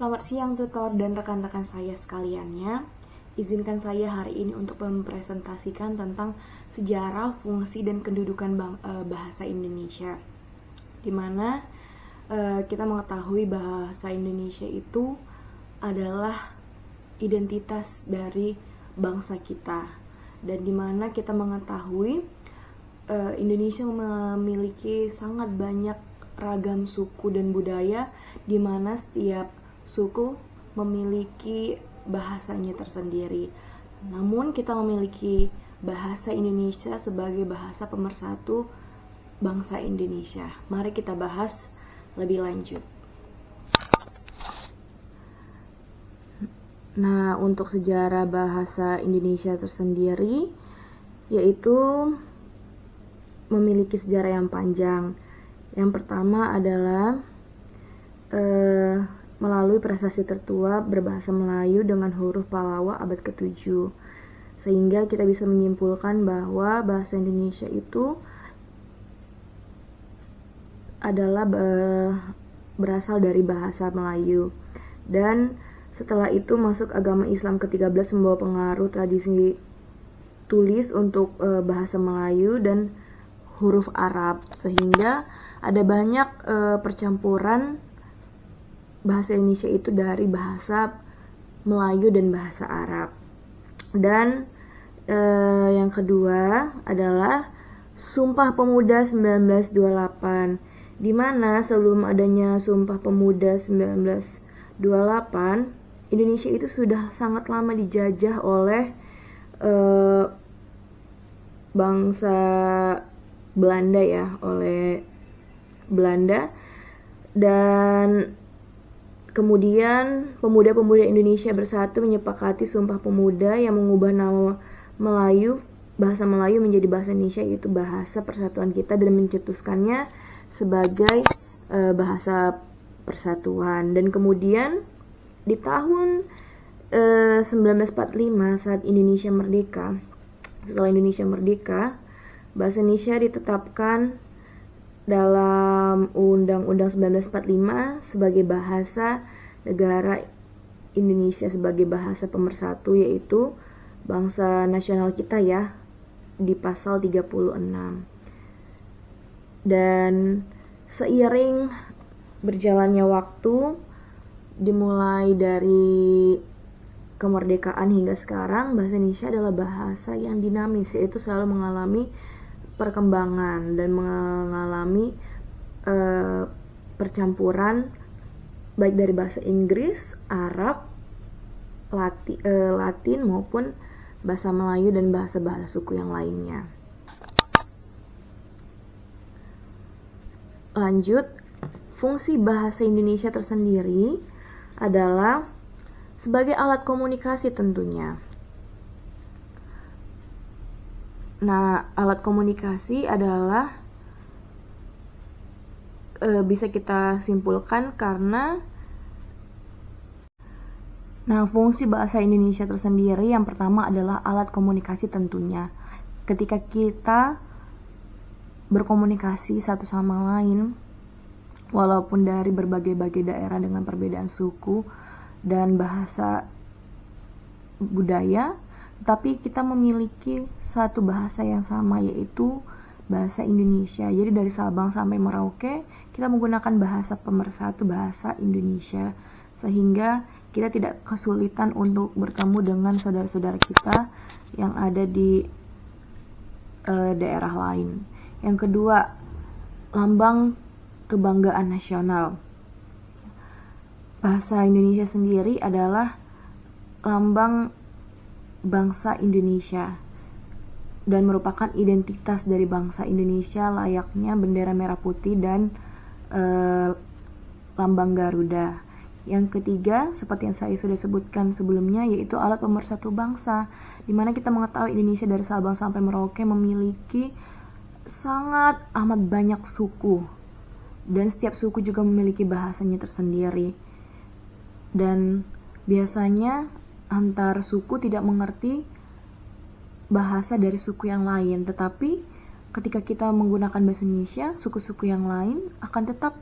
Selamat siang tutor dan rekan-rekan saya sekaliannya. Izinkan saya hari ini untuk mempresentasikan tentang sejarah, fungsi, dan kedudukan bahasa Indonesia. Dimana kita mengetahui bahasa Indonesia itu adalah identitas dari bangsa kita. Dan dimana kita mengetahui Indonesia memiliki sangat banyak ragam suku dan budaya, dimana setiap suku memiliki bahasanya tersendiri. Namun kita memiliki bahasa Indonesia sebagai bahasa pemersatu bangsa Indonesia. Mari kita bahas lebih lanjut. Nah, untuk sejarah bahasa Indonesia tersendiri, yaitu memiliki sejarah yang panjang. Yang pertama adalah melalui prasasti tertua berbahasa Melayu dengan huruf Pallawa abad ke-7. Sehingga kita bisa menyimpulkan bahwa bahasa Indonesia itu adalah berasal dari bahasa Melayu. Dan setelah itu masuk agama Islam ke-13 membawa pengaruh tradisi tulis untuk bahasa Melayu dan huruf Arab, sehingga ada banyak percampuran bahasa Indonesia itu dari bahasa Melayu dan bahasa Arab. Dan yang kedua adalah Sumpah Pemuda 1928, di mana sebelum adanya Sumpah Pemuda 1928, Indonesia itu sudah sangat lama dijajah oleh bangsa Belanda ya, oleh Belanda. Dan kemudian pemuda-pemuda Indonesia bersatu menyepakati Sumpah Pemuda yang mengubah nama bahasa Melayu menjadi bahasa Indonesia, yaitu bahasa persatuan kita, dan mencetuskannya sebagai bahasa persatuan. Dan kemudian di tahun 1945 saat Indonesia merdeka, setelah Indonesia merdeka, bahasa Indonesia ditetapkan dalam Undang-Undang 1945 sebagai bahasa negara Indonesia, sebagai bahasa pemersatu, yaitu bangsa nasional kita ya, di pasal 36. Dan seiring berjalannya waktu, dimulai dari kemerdekaan hingga sekarang, bahasa Indonesia adalah bahasa yang dinamis, yaitu selalu mengalami perkembangan dan mengalami percampuran baik dari bahasa Inggris, Arab, Latin maupun bahasa Melayu dan bahasa-bahasa suku yang lainnya. Lanjut, fungsi bahasa Indonesia tersendiri adalah sebagai alat komunikasi tentunya. Nah, alat komunikasi adalah bisa kita simpulkan karena fungsi bahasa Indonesia tersendiri yang pertama adalah alat komunikasi tentunya. Ketika kita berkomunikasi satu sama lain, walaupun dari berbagai-bagai daerah dengan perbedaan suku dan bahasa budaya, tetapi kita memiliki satu bahasa yang sama, yaitu bahasa Indonesia. Jadi dari Sabang sampai Merauke kita menggunakan bahasa pemersatu, bahasa Indonesia, sehingga kita tidak kesulitan untuk bertemu dengan saudara-saudara kita yang ada di daerah lain. Yang kedua, lambang kebanggaan nasional. Bahasa Indonesia sendiri adalah lambang bangsa Indonesia dan merupakan identitas dari bangsa Indonesia, layaknya bendera merah putih dan lambang Garuda. Yang ketiga, seperti yang saya sudah sebutkan sebelumnya, yaitu alat pemersatu bangsa, di mana kita mengetahui Indonesia dari Sabang sampai Merauke memiliki sangat amat banyak suku, dan setiap suku juga memiliki bahasanya tersendiri. Dan biasanya antar suku tidak mengerti bahasa dari suku yang lain, tetapi ketika kita menggunakan bahasa Indonesia, suku-suku yang lain akan tetap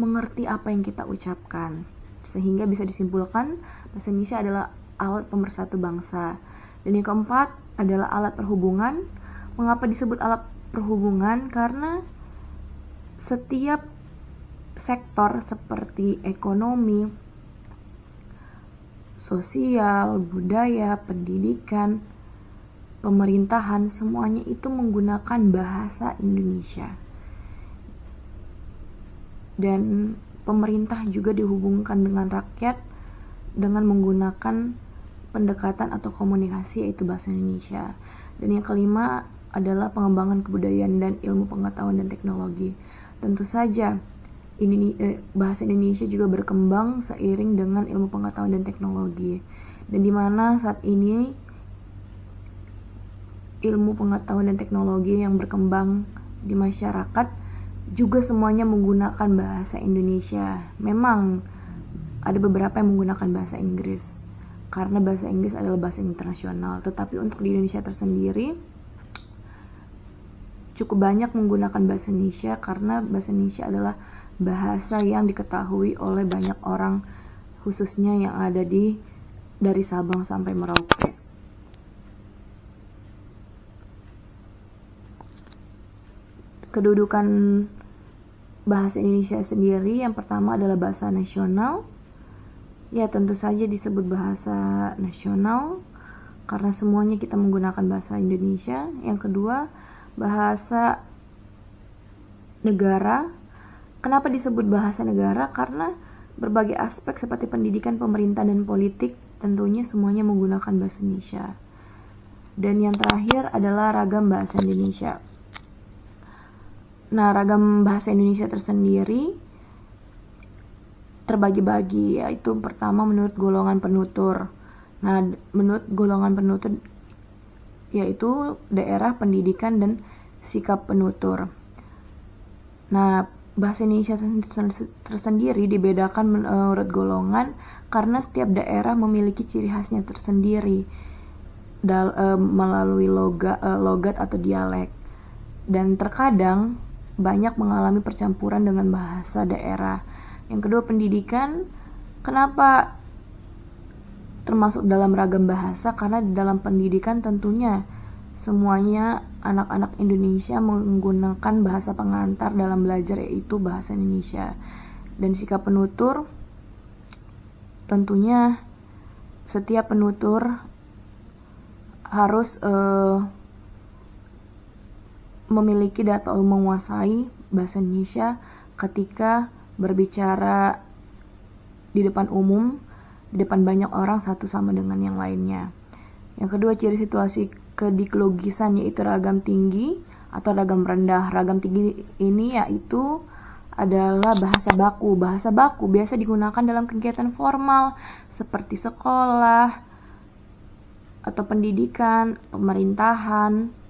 mengerti apa yang kita ucapkan. sehingga bisa disimpulkan bahasa Indonesia adalah alat pemersatu bangsa. Dan yang keempat adalah alat perhubungan. Mengapa disebut alat perhubungan? Karena setiap sektor seperti ekonomi, sosial, budaya, pendidikan, pemerintahan, semuanya itu menggunakan bahasa Indonesia. Dan pemerintah juga dihubungkan dengan rakyat dengan menggunakan pendekatan atau komunikasi, yaitu bahasa Indonesia. Dan yang kelima adalah pengembangan kebudayaan dan ilmu pengetahuan dan teknologi. Tentu saja bahasa Indonesia juga berkembang seiring dengan ilmu pengetahuan dan teknologi. Dan dimana saat ini ilmu pengetahuan dan teknologi yang berkembang di masyarakat juga semuanya menggunakan bahasa Indonesia. Memang ada beberapa yang menggunakan bahasa Inggris karena bahasa Inggris adalah bahasa internasional, tetapi untuk di Indonesia tersendiri cukup banyak menggunakan bahasa Indonesia karena bahasa Indonesia adalah bahasa yang diketahui oleh banyak orang, khususnya yang ada dari Sabang sampai Merauke. Kedudukan bahasa Indonesia sendiri, yang pertama adalah bahasa nasional. Ya, tentu saja disebut bahasa nasional karena semuanya kita menggunakan bahasa Indonesia. Yang kedua, bahasa negara. Kenapa disebut bahasa negara? Karena berbagai aspek seperti pendidikan, pemerintahan, dan politik tentunya semuanya menggunakan bahasa Indonesia. Dan yang terakhir adalah ragam bahasa Indonesia. Nah, ragam bahasa Indonesia tersendiri terbagi-bagi, yaitu pertama menurut golongan penutur. Nah, menurut golongan penutur yaitu daerah, pendidikan, dan sikap penutur. Nah, bahasa Indonesia tersendiri dibedakan menurut golongan karena setiap daerah memiliki ciri khasnya tersendiri melalui logat atau dialek. Dan terkadang banyak mengalami percampuran dengan bahasa daerah. Yang kedua, pendidikan. Kenapa termasuk dalam ragam bahasa? Karena di dalam pendidikan tentunya semuanya anak-anak Indonesia menggunakan bahasa pengantar dalam belajar, yaitu bahasa Indonesia. Dan sikap penutur, tentunya setiap penutur harus memiliki atau menguasai bahasa Indonesia ketika berbicara di depan umum, di depan banyak orang satu sama dengan yang lainnya. Yang kedua, ciri situasi kediklogisan yaitu ragam tinggi atau ragam rendah. Ragam tinggi ini yaitu adalah bahasa baku. Bahasa baku biasa digunakan dalam kegiatan formal seperti sekolah atau pendidikan, pemerintahan,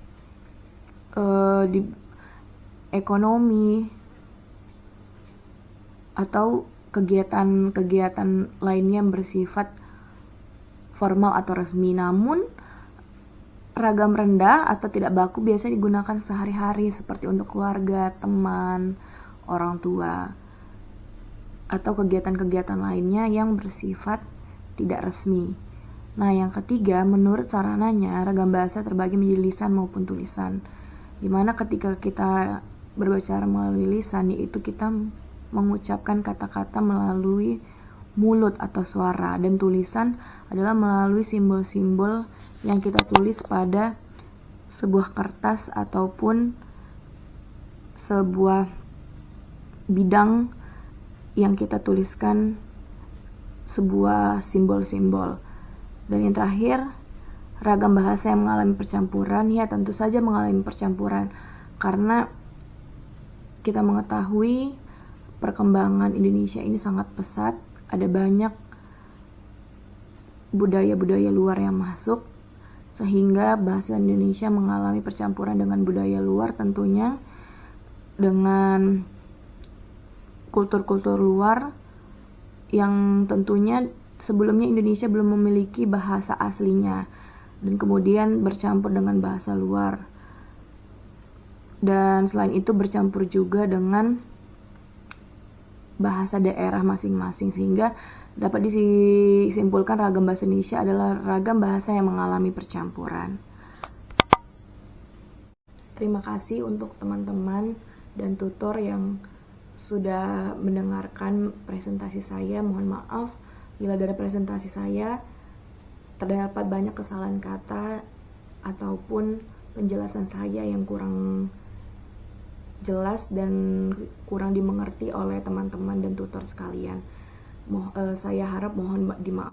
di ekonomi, atau kegiatan-kegiatan lainnya yang bersifat formal atau resmi. Namun ragam rendah atau tidak baku biasa digunakan sehari-hari seperti untuk keluarga, teman, orang tua, atau kegiatan-kegiatan lainnya yang bersifat tidak resmi. Nah, yang ketiga, menurut sarananya ragam bahasa terbagi menjadi lisan maupun tulisan, dimana ketika kita berbicara melalui lisan, yaitu kita mengucapkan kata-kata melalui mulut atau suara, dan tulisan adalah melalui simbol-simbol yang kita tulis pada sebuah kertas ataupun sebuah bidang yang kita tuliskan sebuah simbol-simbol. Dan yang terakhir, ragam bahasa yang mengalami percampuran. Ya, tentu saja mengalami percampuran karena kita mengetahui perkembangan Indonesia ini sangat pesat, ada banyak budaya-budaya luar yang masuk, sehingga bahasa Indonesia mengalami percampuran dengan budaya luar, tentunya dengan kultur-kultur luar yang tentunya sebelumnya Indonesia belum memiliki bahasa aslinya, dan kemudian bercampur dengan bahasa luar. Dan selain itu bercampur juga dengan bahasa daerah masing-masing, sehingga Dapat disimpulkan ragam bahasa Indonesia adalah ragam bahasa yang mengalami percampuran. Terima kasih untuk teman-teman dan tutor yang sudah mendengarkan presentasi saya. Mohon maaf bila dari presentasi saya terdapat banyak kesalahan kata ataupun penjelasan saya yang kurang jelas dan kurang dimengerti oleh teman-teman dan tutor sekalian. Saya harap mohon dimaafkan.